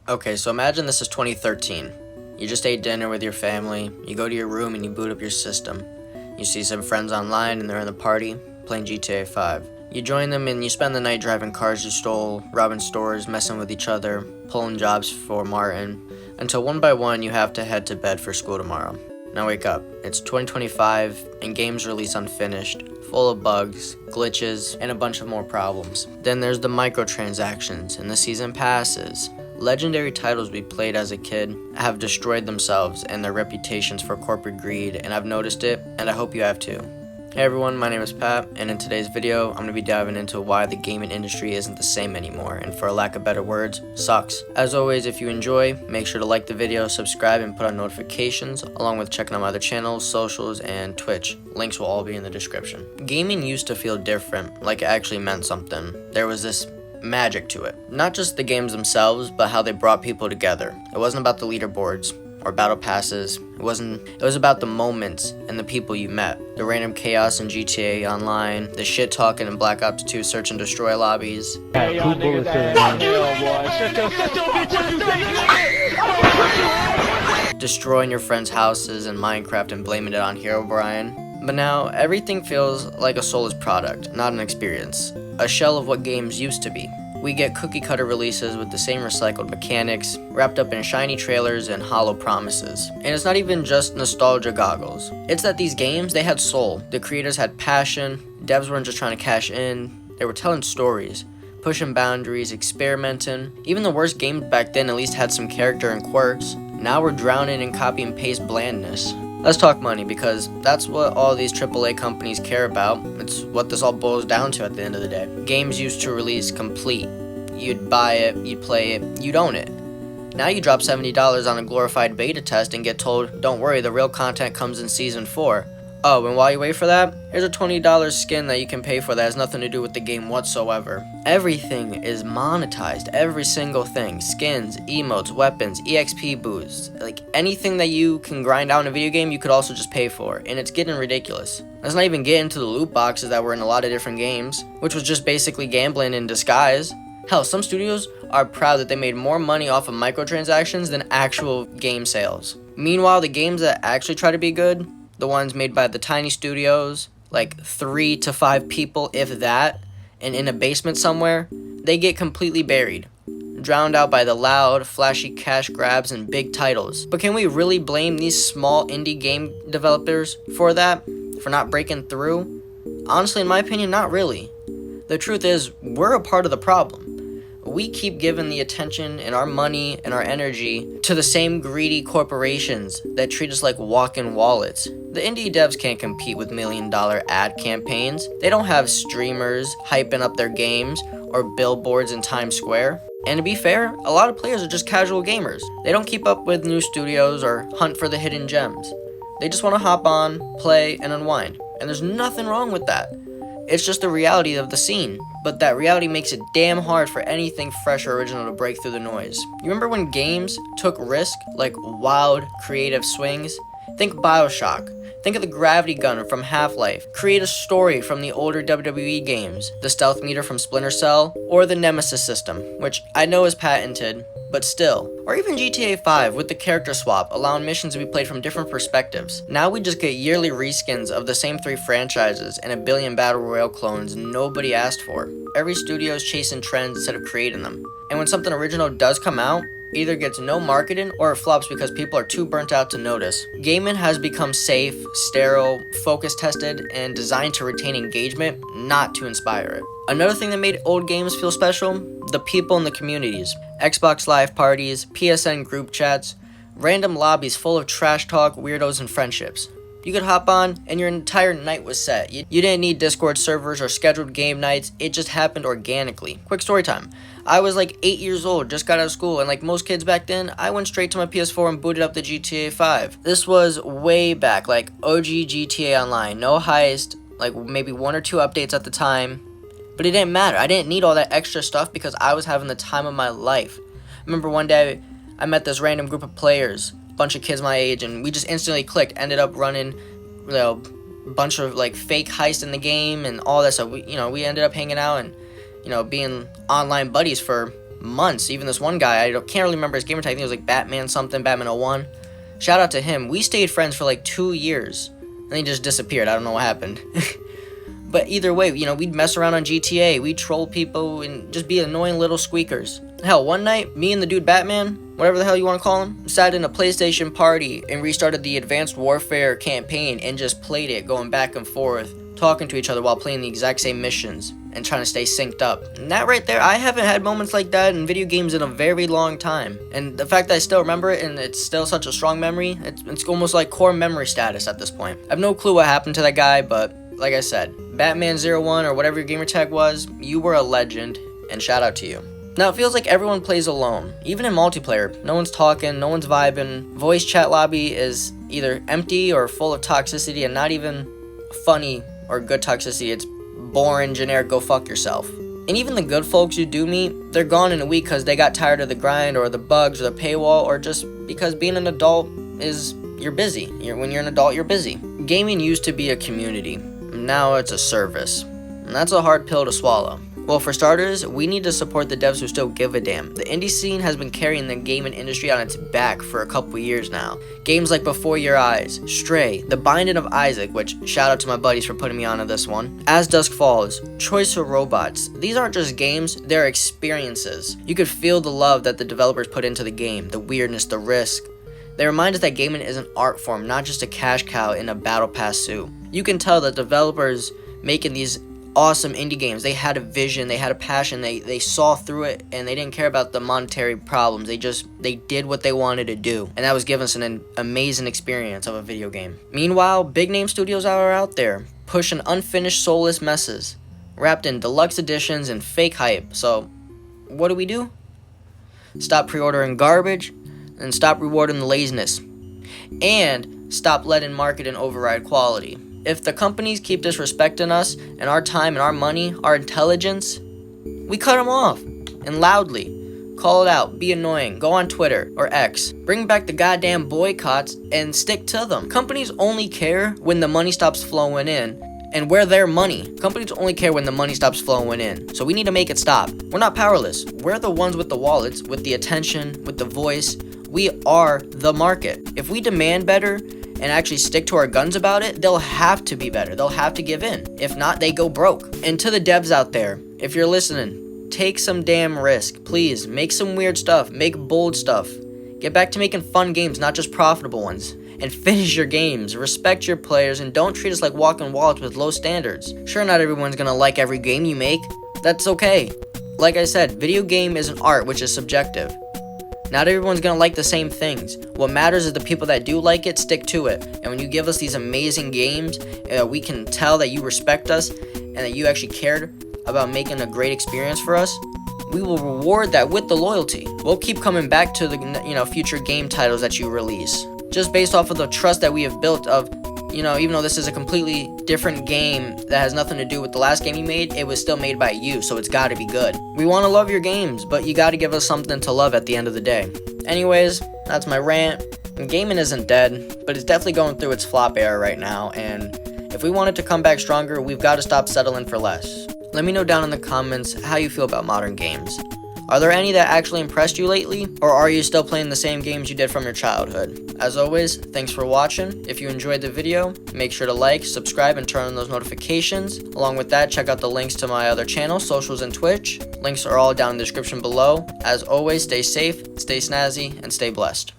Okay, so imagine this is 2013. You just ate dinner with your family, you go to your room and you boot up your system. You see some friends online and they're in the party, playing GTA 5. You join them and you spend the night driving cars you stole, robbing stores, messing with each other, pulling jobs for Martin, until one by one you have to head to bed for school tomorrow. Now wake up, it's 2025 and games release unfinished, full of bugs, glitches, and a bunch of more problems. Then there's the microtransactions and the season passes. Legendary titles we played as a kid have destroyed themselves and their reputations for corporate greed, and I've noticed it, and I hope you have too. Hey everyone, my name is Pat, and in today's video, I'm going to be diving into why the gaming industry isn't the same anymore, and for a lack of better words, sucks. As always, if you enjoy, make sure to like the video, subscribe, and put on notifications, along with checking out my other channels, socials, and Twitch. Links will all be in the description. Gaming used to feel different, like it actually meant something. There was this magic to it. Not just the games themselves, but how they brought people together. It wasn't about the leaderboards or battle passes. It was about the moments and the people you met. The random chaos in GTA Online, the shit talking in Black Ops 2 search and destroy lobbies. Destroying your friends' houses in Minecraft and blaming it on Herobrine. But now, everything feels like a soulless product, not an experience. A shell of what games used to be. We get cookie-cutter releases with the same recycled mechanics, wrapped up in shiny trailers and hollow promises. And it's not even just nostalgia goggles. It's that these games, they had soul. The creators had passion, devs weren't just trying to cash in, they were telling stories, pushing boundaries, experimenting. Even the worst games back then at least had some character and quirks. Now we're drowning in copy and paste blandness. Let's talk money, because that's what all these AAA companies care about. It's what this all boils down to at the end of the day. Games used to release complete. You'd buy it, you'd play it, you'd own it. Now you drop $70 on a glorified beta test and get told, don't worry, the real content comes in Season 4. Oh, and while you wait for that, here's a $20 skin that you can pay for that has nothing to do with the game whatsoever. Everything is monetized, every single thing. Skins, emotes, weapons, EXP boosts. Like, anything that you can grind out in a video game, you could also just pay for. And it's getting ridiculous. Let's not even get into the loot boxes that were in a lot of different games, which was just basically gambling in disguise. Hell, some studios are proud that they made more money off of microtransactions than actual game sales. Meanwhile, the games that actually try to be good, the ones made by the tiny studios, like 3 to 5 people, if that, and in a basement somewhere, they get completely buried, drowned out by the loud, flashy cash grabs and big titles. But can we really blame these small indie game developers for that? For not breaking through? Honestly, in my opinion, not really. The truth is, we're a part of the problem. We keep giving the attention and our money and our energy to the same greedy corporations that treat us like walking wallets. The indie devs can't compete with million-dollar ad campaigns. They don't have streamers hyping up their games or billboards in Times Square. And to be fair, a lot of players are just casual gamers. They don't keep up with new studios or hunt for the hidden gems. They just want to hop on, play, and unwind. And there's nothing wrong with that. It's just the reality of the scene, but that reality makes it damn hard for anything fresh or original to break through the noise. You remember when games took risk, like wild, creative swings? Think BioShock. Think of the gravity gun from Half-Life. Create a story from the older WWE games, the stealth meter from Splinter Cell, or the Nemesis system, which I know is patented, but still. Or even GTA 5 with the character swap, allowing missions to be played from different perspectives. Now we just get yearly reskins of the same 3 franchises and a billion Battle Royale clones nobody asked for. Every studio is chasing trends instead of creating them. And when something original does come out, either gets no marketing or it flops because people are too burnt out to notice. Gaming has become safe, sterile, focus tested, and designed to retain engagement, not to inspire it. Another thing that made old games feel special? The people in the communities. Xbox Live parties, PSN group chats, random lobbies full of trash talk, weirdos, and friendships. You could hop on and your entire night was set. You didn't need Discord servers or scheduled game nights, it just happened organically. Quick story time. I was like 8 years old, just got out of school, and like most kids back then, I went straight to my PS4 and booted up the GTA 5. This was way back, like OG GTA Online, no heist, like maybe 1 or 2 updates at the time. But it didn't matter, I didn't need all that extra stuff because I was having the time of my life. I remember one day, I met this random group of players, bunch of kids my age, and we just instantly clicked, ended up running, a bunch of like fake heists in the game and all that stuff. We ended up hanging out and being online buddies for months. Even this one guy, can't really remember his gamer tag. I think it was like Batman something, Batman 01. Shout out to him. We stayed friends for like 2 years. And he just disappeared. I don't know what happened. But either way, we'd mess around on GTA. We'd troll people and just be annoying little squeakers. Hell, one night, me and the dude Batman, whatever the hell you want to call him, sat in a PlayStation party and restarted the Advanced Warfare campaign and just played it, going back and forth, talking to each other while playing the exact same missions and trying to stay synced up. And that right there, I haven't had moments like that in video games in a very long time. And the fact that I still remember it and it's still such a strong memory, it's almost like core memory status at this point. I have no clue what happened to that guy, but like I said, Batman01 or whatever your gamer tag was, you were a legend, and shout out to you. Now, it feels like everyone plays alone. Even in multiplayer, no one's talking, no one's vibing. Voice chat lobby is either empty or full of toxicity, and not even funny or good toxicity. It's boring, generic, go fuck yourself. And even the good folks you do meet, they're gone in a week because they got tired of the grind or the bugs or the paywall, or just because being an adult is, you're busy. When you're an adult, you're busy. Gaming used to be a community. Now it's a service. And that's a hard pill to swallow. Well, for starters, we need to support the devs who still give a damn. The indie scene has been carrying the gaming industry on its back for a couple years now. Games like Before Your Eyes, Stray, The Binding of Isaac, which shout out to my buddies for putting me onto this one, As Dusk Falls, Choice of Robots. These aren't just games, they're experiences. You could feel the love that the developers put into the game, the weirdness, the risk. They remind us that gaming is an art form, not just a cash cow in a battle pass suit. You can tell that developers making these awesome indie games, they had a vision, they had a passion, they saw through it, and they didn't care about the monetary problems. They did what they wanted to do, and that was giving us an amazing experience of a video game. Meanwhile, big name studios are out there pushing unfinished soulless messes, wrapped in deluxe editions and fake hype. So what do? Stop pre-ordering garbage and stop rewarding the laziness, and stop letting marketing override quality. If the companies keep disrespecting us and our time and our money, our intelligence, we cut them off, and loudly call it out, be annoying, go on Twitter or X, bring back the goddamn boycotts and stick to them. Companies only care when the money stops flowing in, and where their money. Companies only care when the money stops flowing in. So we need to make it stop. We're not powerless. We're the ones with the wallets, with the attention, with the voice. We are the market. If we demand better and actually stick to our guns about it, they'll have to be better. They'll have to give in. If not, they go broke. And to the devs out there, if you're listening, take some damn risk. Please, make some weird stuff. Make bold stuff. Get back to making fun games, not just profitable ones. And finish your games. Respect your players, and don't treat us like walking wallets with low standards. Sure, not everyone's gonna like every game you make. That's okay. Like I said, video game is an art, which is subjective. Not everyone's gonna like the same things. What matters is the people that do like it, stick to it. And when you give us these amazing games, we can tell that you respect us and that you actually cared about making a great experience for us. We will reward that with the loyalty. We'll keep coming back to the future game titles that you release, just based off of the trust that we have built of, even though this is a completely different game that has nothing to do with the last game you made, it was still made by you, so it's gotta be good. We wanna love your games, but you gotta give us something to love at the end of the day. Anyways, that's my rant. Gaming isn't dead, but it's definitely going through its flop era right now, and if we want it to come back stronger, we've gotta stop settling for less. Let me know down in the comments how you feel about modern games. Are there any that actually impressed you lately, or are you still playing the same games you did from your childhood? As always, thanks for watching. If you enjoyed the video, make sure to like, subscribe, and turn on those notifications. Along with that, check out the links to my other channels, socials, and Twitch. Links are all down in the description below. As always, stay safe, stay snazzy, and stay blessed.